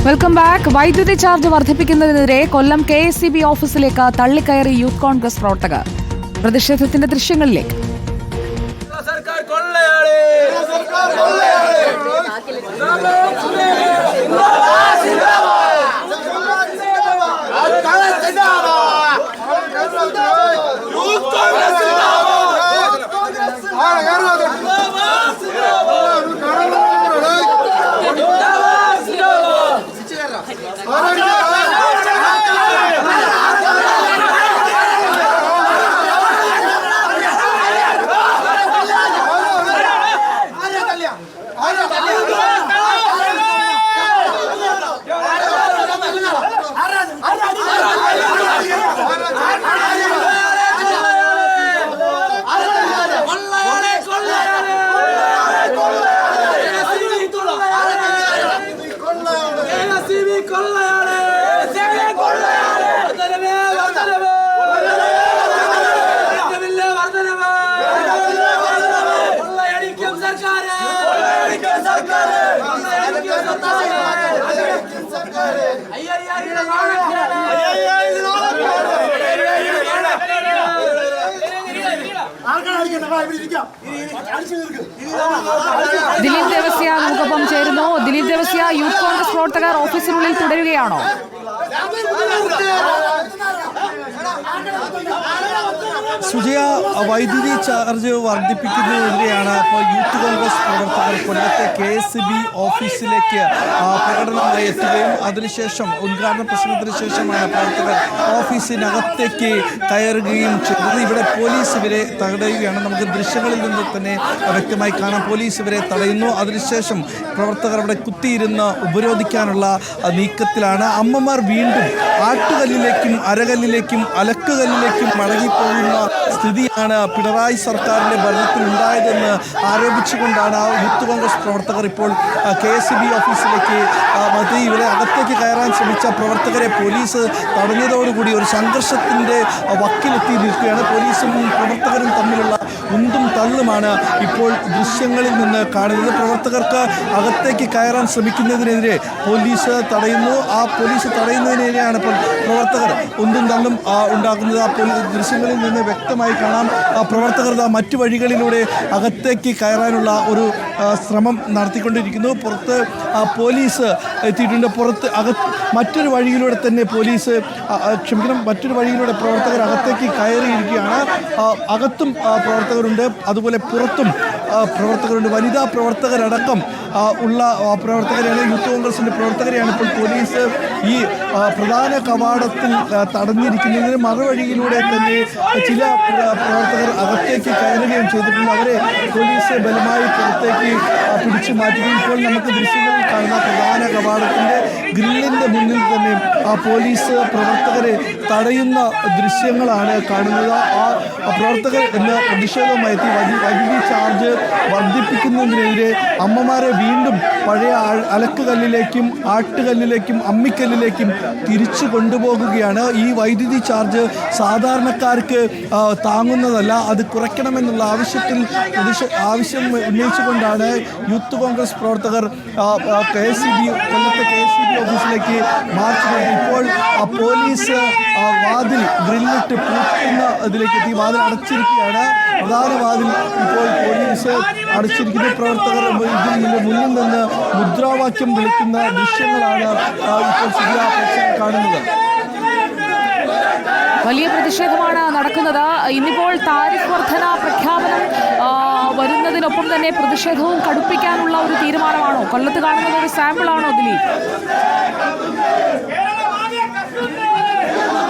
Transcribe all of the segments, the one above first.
Welcome back. വൈദ്യുതി charge വർദ്ധിപ്പിക്കുന്നതിനെതിരെ കൊല്ലം KSEB ഓഫീസിലേക്ക് തള്ളിക്കയറി youth Congress പ്രവർത്തകർ. പ്രതിഷേധത്തിന്റെ ദൃശ്യങ്ങളിലേക്ക്. ദിലീപ് ദേവസ്യ നമുക്കൊപ്പം ചേരുന്നു. ദിലീപ് ദേവസ്യ, യൂത്ത് കോൺഗ്രസ് പ്രവർത്തകർ ഓഫീസിനുള്ളിൽ തുടരുകയാണോ? സുജയ, വൈദ്യുതി ചാർജ് വർദ്ധിപ്പിക്കുന്നതിനെതിരെയാണ് ഇപ്പോൾ യൂത്ത് കോൺഗ്രസ് പ്രവർത്തകർ കൊല്ലത്തെ KSEB ഓഫീസിലേക്ക് പ്രകടനമായി എത്തുകയും അതിനുശേഷം ഉദ്ഘാടന പ്രസംഗത്തിന് ശേഷമാണ് പ്രവർത്തകർ ഓഫീസിനകത്തേക്ക് കയറുകയും ചെയ്തത്. ഇവിടെ പോലീസ് ഇവരെ തടയുകയാണ്. നമുക്ക് ദൃശ്യങ്ങളിൽ നിന്ന് തന്നെ വ്യക്തമായി കാണാം. പോലീസ് ഇവരെ തടയുന്നു. അതിനുശേഷം പ്രവർത്തകർ അവിടെ കുത്തിയിരുന്ന് ഉപരോധിക്കാനുള്ള നീക്കത്തിലാണ്. അമ്മമാർ വീണ്ടും ആട്ടുകല്ലിലേക്കും അരകല്ലിലേക്കും അലക്കുകല്ലിലേക്കും മടങ്ങിപ്പോകുന്ന സ്ഥിതിയാണ് പിണറായി സർക്കാരിൻ്റെ ഭരണത്തിൽ ഉണ്ടായതെന്ന് ആരോപിച്ചുകൊണ്ടാണ് യൂത്ത് കോൺഗ്രസ് പ്രവർത്തകർ ഇപ്പോൾ KSEB ഓഫീസിലേക്ക് ഇവരെ അകത്തേക്ക് കയറാൻ ശ്രമിച്ച പ്രവർത്തകരെ പോലീസ് തടഞ്ഞതോടുകൂടി ഒരു സംഘർഷത്തിൻ്റെ വക്കിലെത്തി നിൽക്കുകയാണ്. പോലീസും പ്രവർത്തകരും തമ്മിലുള്ള ഉന്തും തള്ളുമാണ് ഇപ്പോൾ ദൃശ്യങ്ങളിൽ നിന്ന് കാണുന്നത്. പ്രവർത്തകർക്ക് അകത്തേക്ക് കയറാൻ ശ്രമിക്കുന്നതിനെതിരെ പോലീസ് തടയുന്നു. ആ പോലീസ് തടയുന്നതിനെതിരെയാണ് ഇപ്പോൾ പ്രവർത്തകർ ഉന്തും തള്ളും ഉണ്ടാക്കുന്നത്. ആ ദൃശ്യങ്ങളിൽ നിന്ന് വ്യക്തമായി കാണാം. പ്രവർത്തകർ മറ്റു വഴികളിലൂടെ അകത്തേക്ക് കയറാനുള്ള ഒരു ശ്രമം നടത്തിക്കൊണ്ടിരിക്കുന്നു. പുറത്ത് പോലീസ് എത്തിയിട്ടുണ്ട്. മറ്റൊരു വഴിയിലൂടെ തന്നെ മറ്റൊരു വഴിയിലൂടെ പ്രവർത്തകർ അകത്തേക്ക് കയറിയിരിക്കുകയാണ്. അകത്തും പ്രവർത്തകരുണ്ട്, അതുപോലെ പുറത്തും പ്രവർത്തകരുണ്ട്. വനിതാ പ്രവർത്തകരടക്കം ഉള്ള പ്രവർത്തകരെയാണ്, യൂത്ത് കോൺഗ്രസിൻ്റെ പ്രവർത്തകരെയാണ് ഇപ്പോൾ പോലീസ് ഈ പ്രധാന കവാടത്തിൽ തടഞ്ഞിരിക്കുന്നതിന് മറുവഴിയിലൂടെ തന്നെ ചില പ്രവർത്തകർ അകത്തേക്ക് കയറുകയും ചെയ്തിട്ടുണ്ട്. അവരെ പോലീസ് ബലമായി പുറത്തേക്ക് പിടിച്ചു മാറ്റുകയും ഇപ്പോൾ നമുക്ക് ദൃശ്യങ്ങളിൽ കാണുന്ന പ്രധാന കവാടത്തിൻ്റെ ഗ്രില്ലിൻ്റെ മുന്നിൽ തന്നെ പോലീസ് പ്രവർത്തകരെ തടയുന്ന ദൃശ്യങ്ങളാണ് കാണുന്നത്. ആ പ്രവർത്തകർ എന്ന പ്രതിഷേധവുമായി എത്തി വൈദ്യുതി ചാർജ് വർദ്ധിപ്പിക്കുന്നതിനെതിരെ അമ്മമാരെ വീണ്ടും പഴയ അലക്കുകല്ലിലേക്കും ആട്ടുകല്ലിലേക്കും അമ്മിക്കല്ലിലേക്കും തിരിച്ചു കൊണ്ടുപോകുകയാണ്. ഈ വൈദ്യുതി ചാർജ് സാധാരണക്കാർക്ക് താങ്ങുന്നതല്ല, അത് കുറയ്ക്കണമെന്നുള്ള ആവശ്യം ഉന്നയിച്ചുകൊണ്ടാണ് യൂത്ത് കോൺഗ്രസ് പ്രവർത്തകർ കൊല്ലത്തെ KSEB ഓഫീസിലേക്ക് മാർച്ച് നടത്തി. ഇപ്പോൾ പോലീസ് വാതിൽ ഗ്രില്ലിട്ട് പൂട്ടുന്ന ഇതിലേക്ക് എത്തി. വാതിൽ അടച്ചിരിക്കുകയാണ്. പ്രധാന വാതിൽ ഇപ്പോൾ പോലീസ് അടച്ചിരിക്കുന്ന പ്രവർത്തകർ ഇതിന് മുന്നിൽ നിന്ന് മുദ്രാവാക്യം വിളിക്കുന്ന ദൃശ്യങ്ങളാണ് ഇപ്പോൾ കാണുന്നത്. വലിയ പ്രതിഷേധമാണ് നടക്കുന്നത്. ഇന്നിപ്പോൾ താരിഫ് വർധന പ്രഖ്യാപനം വരുന്നതിനൊപ്പം തന്നെ പ്രതിഷേധവും കടുപ്പിക്കാനുള്ള ഒരു തീരുമാനമാണോ? കൊല്ലത്ത് കാണുന്നത് ഒരു സാമ്പിളാണോ ദിലീപ്?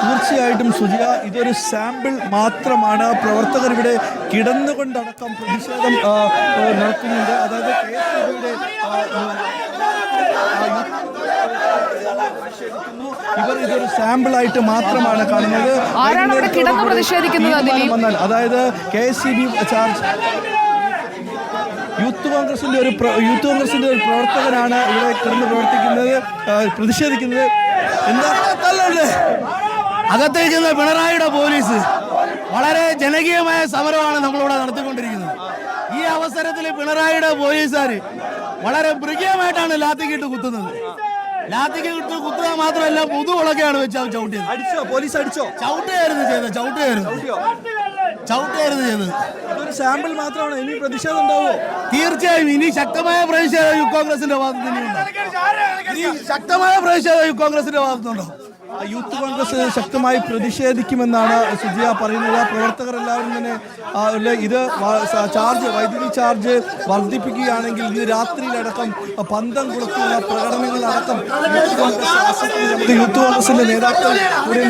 തീർച്ചയായിട്ടും സുജിയ, ഇതൊരു സാമ്പിൾ മാത്രമാണ്. പ്രവർത്തകർ ഇവിടെ കിടന്നുകൊണ്ടടക്കം പ്രതിഷേധം നടത്തുന്നുണ്ട്. അതായത് KSEBയുടെ ഇവർ ഇതൊരു സാമ്പിളായിട്ട് മാത്രമാണ് കാണുന്നത്. അതായത് KSEB ചാർജ് യൂത്ത് കോൺഗ്രസിന്റെ ഒരു പ്രവർത്തകനാണ് ഇവിടെ കിടന്ന് പ്രതിഷേധിക്കുന്നത്. എന്താ അകത്തേക്കുന്ന പിണറായിയുടെ പോലീസ് വളരെ ജനകീയമായ സമരമാണ് നമ്മളിവിടെ നടത്തിക്കൊണ്ടിരിക്കുന്നത്. ഈ അവസരത്തിൽ പിണറായിയുടെ പോലീസുകാർ വളരെ മൃഗീയമായിട്ടാണ് ലാത്തിക്കിട്ട് കുത്തുന്നത്. ലാത്തിക്ക് കുത്തുക മാത്രമല്ല മുതുകുളൊക്കെയാണ് വെച്ച് ചവിട്ടിയത്. അടിച്ചോ? പോലീസ് അടിച്ചോ? ചവിട്ടുകയായിരുന്നു ചെയ്തത്. അതൊരു സാമ്പിൾ മാത്രമാണ്. ഇനി പ്രതിഷേധം ഉണ്ടാവോ? തീർച്ചയായും ഇനി ശക്തമായ പ്രതിഷേധം യൂത്ത് കോൺഗ്രസിന്റെ ഭാഗത്ത് നിന്നുണ്ടാവും. യൂത്ത് കോൺഗ്രസ് ശക്തമായി പ്രതിഷേധിക്കുമെന്നാണ് സുജിയ പറയുന്നത്. പ്രവർത്തകർ എല്ലാവരും തന്നെ ഇത് വൈദ്യുതി ചാർജ് വർദ്ധിപ്പിക്കുകയാണെങ്കിൽ ഇന്ന് രാത്രിയിലടക്കം പന്തം കുളത്തിലുള്ള പ്രകടനങ്ങളടക്കം യൂത്ത് കോൺഗ്രസിന്റെ നേതാക്കൾ ഇവിടെ